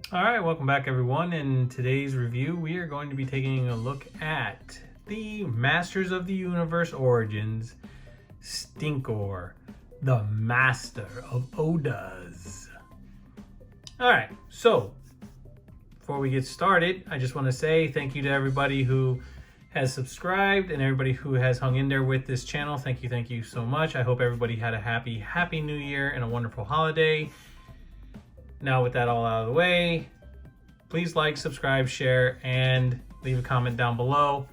All right, welcome back everyone. In today's review, we are going to be taking a look at the Masters of the Universe Origins, Stinkor, the Master of Odors. All right, so before we get started, I just want to say thank you to everybody who has subscribed and everybody who has hung in there with this channel. Thank you so much. I hope everybody had a happy new year and a wonderful holiday. Now with that all out of the way, please like, subscribe, share, and leave a comment down below.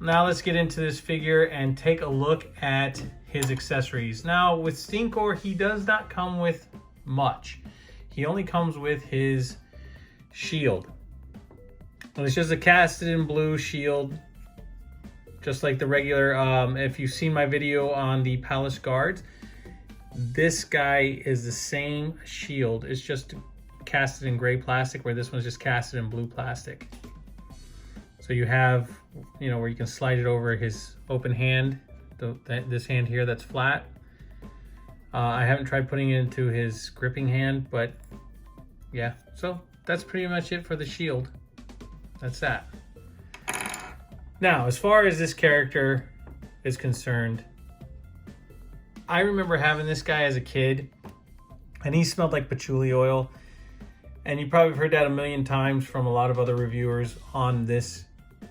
Now let's get into this figure and take a look at his accessories. Now with Stinkor, he does not come with much. He only comes with his shield. And it's just a casted in blue shield, just like the regular, if you've seen my video on the Palace Guards, this guy is the same shield. It's just casted in gray plastic, where this one's just casted in blue plastic. So you have, where you can slide it over his open hand, this hand here that's flat. I haven't tried putting it into his gripping hand, but yeah. So that's pretty much it for the shield. That's that. Now, as far as this character is concerned, I remember having this guy as a kid, and he smelled like patchouli oil. And you probably heard that a million times from a lot of other reviewers on this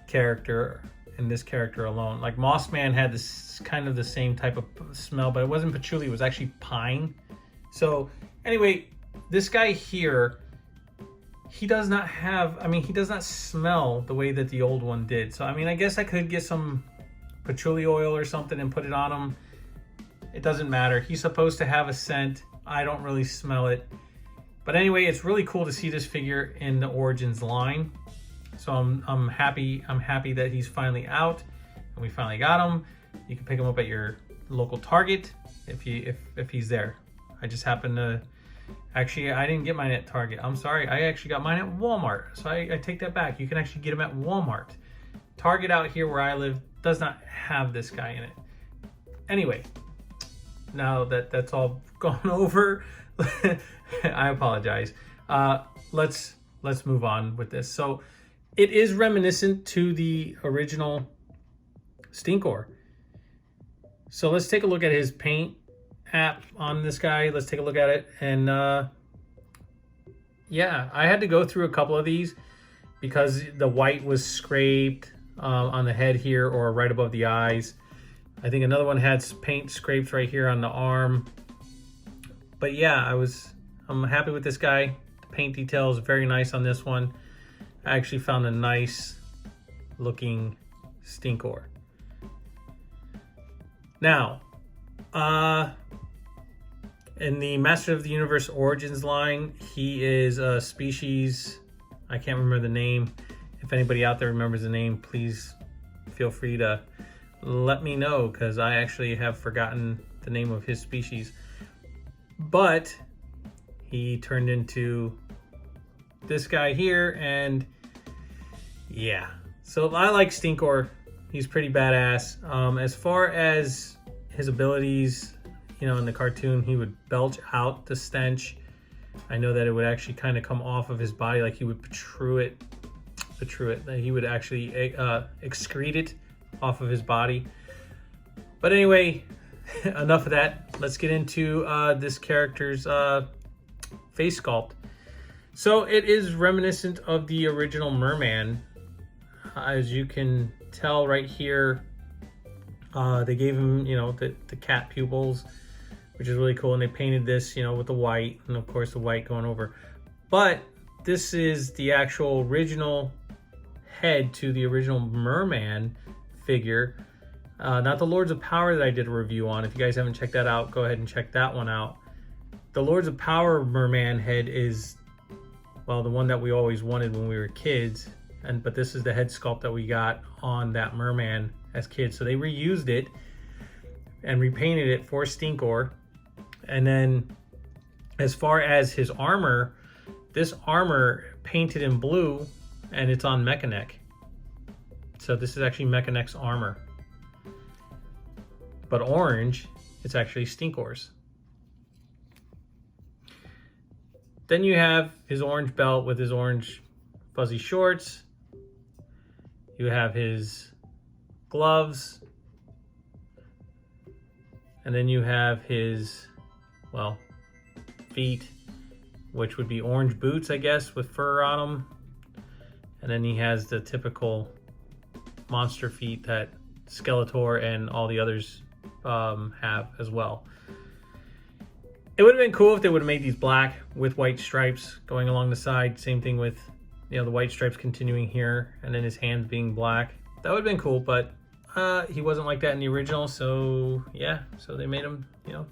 character and this character alone. Like Mossman had this kind of the same type of smell, but it wasn't patchouli, it was actually pine. So anyway, this guy here, he does not have, he does not smell the way that the old one did. So I guess I could get some patchouli oil or something and put it on him. It doesn't matter. He's supposed to have a scent. I don't really smell it. But anyway, it's really cool to see this figure in the Origins line. So I'm happy that he's finally out and we finally got him. You can pick him up at your local Target if he's there. I just happened to, actually I didn't get mine at Target. I'm sorry. I actually got mine at Walmart. So I take that back. You can actually get him at Walmart. Target out here where I live does not have this guy in it. Anyway, now that that's all gone over, I apologize. Let's move on with this. So it is reminiscent to the original Stinkor. So let's take a look at his paint app on this guy. Let's take a look at it. And yeah, I had to go through a couple of these because the white was scraped on the head here or right above the eyes. I think another one had paint scrapes right here on the arm. But yeah, I'm happy with this guy. The paint detail is very nice on this one. I actually found a nice looking Stinkor. Now, in the Master of the Universe Origins line, he is a species, I can't remember the name. If anybody out there remembers the name, please feel free to let me know, because I actually have forgotten the name of his species. But he turned into this guy here, and yeah. So I like Stinkor. He's pretty badass. As far as his abilities, in the cartoon, he would belch out the stench. I know that it would actually kind of come off of his body, like he would protrude it. He would actually excrete it off of his body. But anyway, enough of that. Let's get into this character's face sculpt. So it is reminiscent of the original Merman. As you can tell right here, they gave him, the cat pupils, which is really cool. And they painted this, with the white, and of course the white going over. But this is the actual original head to the original Merman figure. Not the Lords of Power that I did a review on. If you guys haven't checked that out, go ahead and check that one out. The Lords of Power Merman head is, well, the one that we always wanted when we were kids. But this is the head sculpt that we got on that Merman as kids. So they reused it and repainted it for Stinkor. And then as far as his armor, this armor painted in blue, and it's on Mechanic. So this is actually Mechanic's armor. But orange, it's actually Stinkor's. Then you have his orange belt with his orange fuzzy shorts. You have his gloves. And then you have his, well, feet, which would be orange boots, I guess, with fur on them. And then he has the typical monster feet that Skeletor and all the others have as well. It would have been cool if they would have made these black with white stripes going along the side. Same thing with, you know, the white stripes continuing here and then his hands being black. That would have been cool, but he wasn't like that in the original. So yeah, so they made him, you know,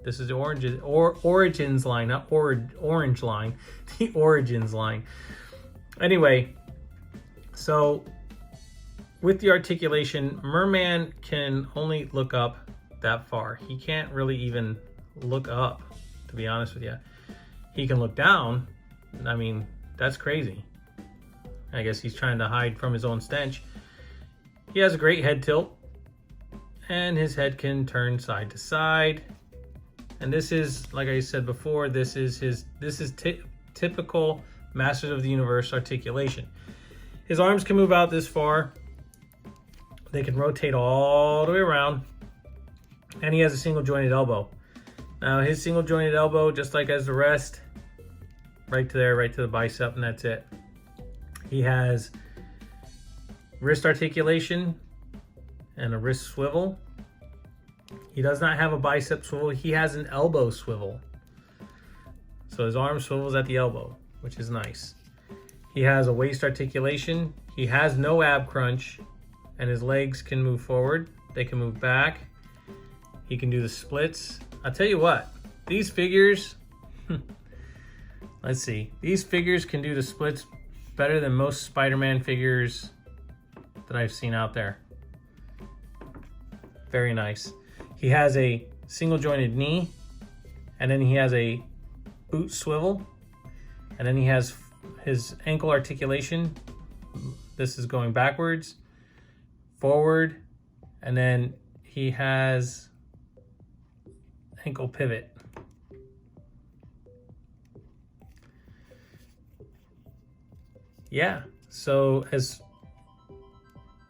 this is the origins line, not orange line, the origins line. Anyway, so with the articulation, Merman can only look up that far. He can't really even look up, to be honest with you. He can look down. I mean, that's crazy. I guess he's trying to hide from his own stench. He has a great head tilt, and his head can turn side to side. And this is, like I said before, this is typical Masters of the Universe articulation. His arms can move out this far. They can rotate all the way around. And he has a single jointed elbow. Now his single jointed elbow, just like as the rest, right to there, right to the bicep, and that's it. He has wrist articulation and a wrist swivel. He does not have a bicep swivel. He has an elbow swivel. So his arm swivels at the elbow, which is nice. He has a waist articulation. He has no ab crunch, and his legs can move forward. They can move back. He can do the splits. I'll tell you what, these figures, let's see. These figures can do the splits better than most Spider-Man figures that I've seen out there. Very nice. He has a single jointed knee, and then he has a boot swivel, and then he has his ankle articulation. This is going backwards, forward, and then he has ankle pivot. Yeah, so as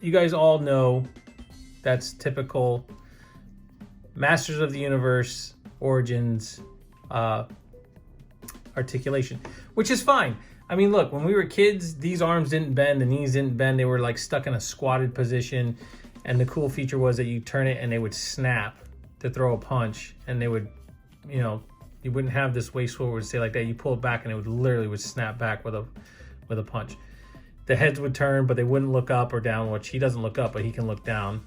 you guys all know, that's typical Masters of the Universe Origins articulation, which is fine. I mean, look, when we were kids, these arms didn't bend, the knees didn't bend. They were like stuck in a squatted position. And the cool feature was that you turn it and they would snap to throw a punch, and they would, you know, you wouldn't have this waist swivel would stay like that. You pull it back and it would literally snap back with a punch. The heads would turn, but they wouldn't look up or down, which he doesn't look up, but he can look down.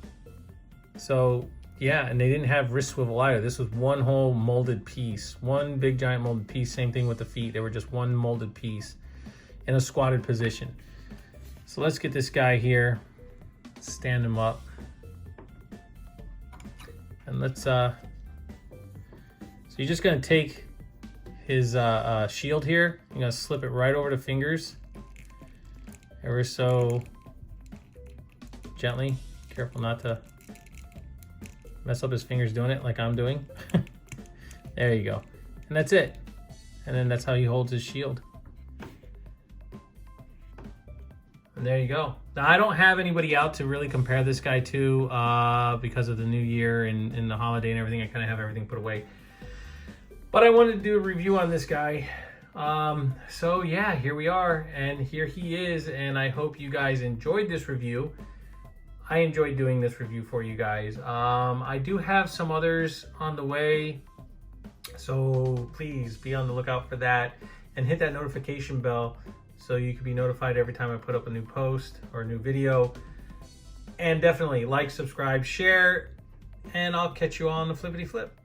So yeah, and they didn't have wrist swivel either. This was one whole molded piece, one big giant molded piece. Same thing with the feet. They were just one molded piece in a squatted position. So let's get this guy here, stand him up. And let's, so you're just gonna take his shield here. You're gonna slip it right over the fingers, ever so gently. Careful not to mess up his fingers doing it like I'm doing. There you go. And that's it. And then that's how he holds his shield. And there you go. Now, I don't have anybody out to really compare this guy to because of the new year and the holiday and everything. I kind of have everything put away. But I wanted to do a review on this guy. So yeah, here we are. And here he is. And I hope you guys enjoyed this review. I enjoyed doing this review for you guys. I do have some others on the way. So please be on the lookout for that. And hit that notification bell so you can be notified every time I put up a new post or a new video. And definitely like, subscribe, share, and I'll catch you on the flippity flip.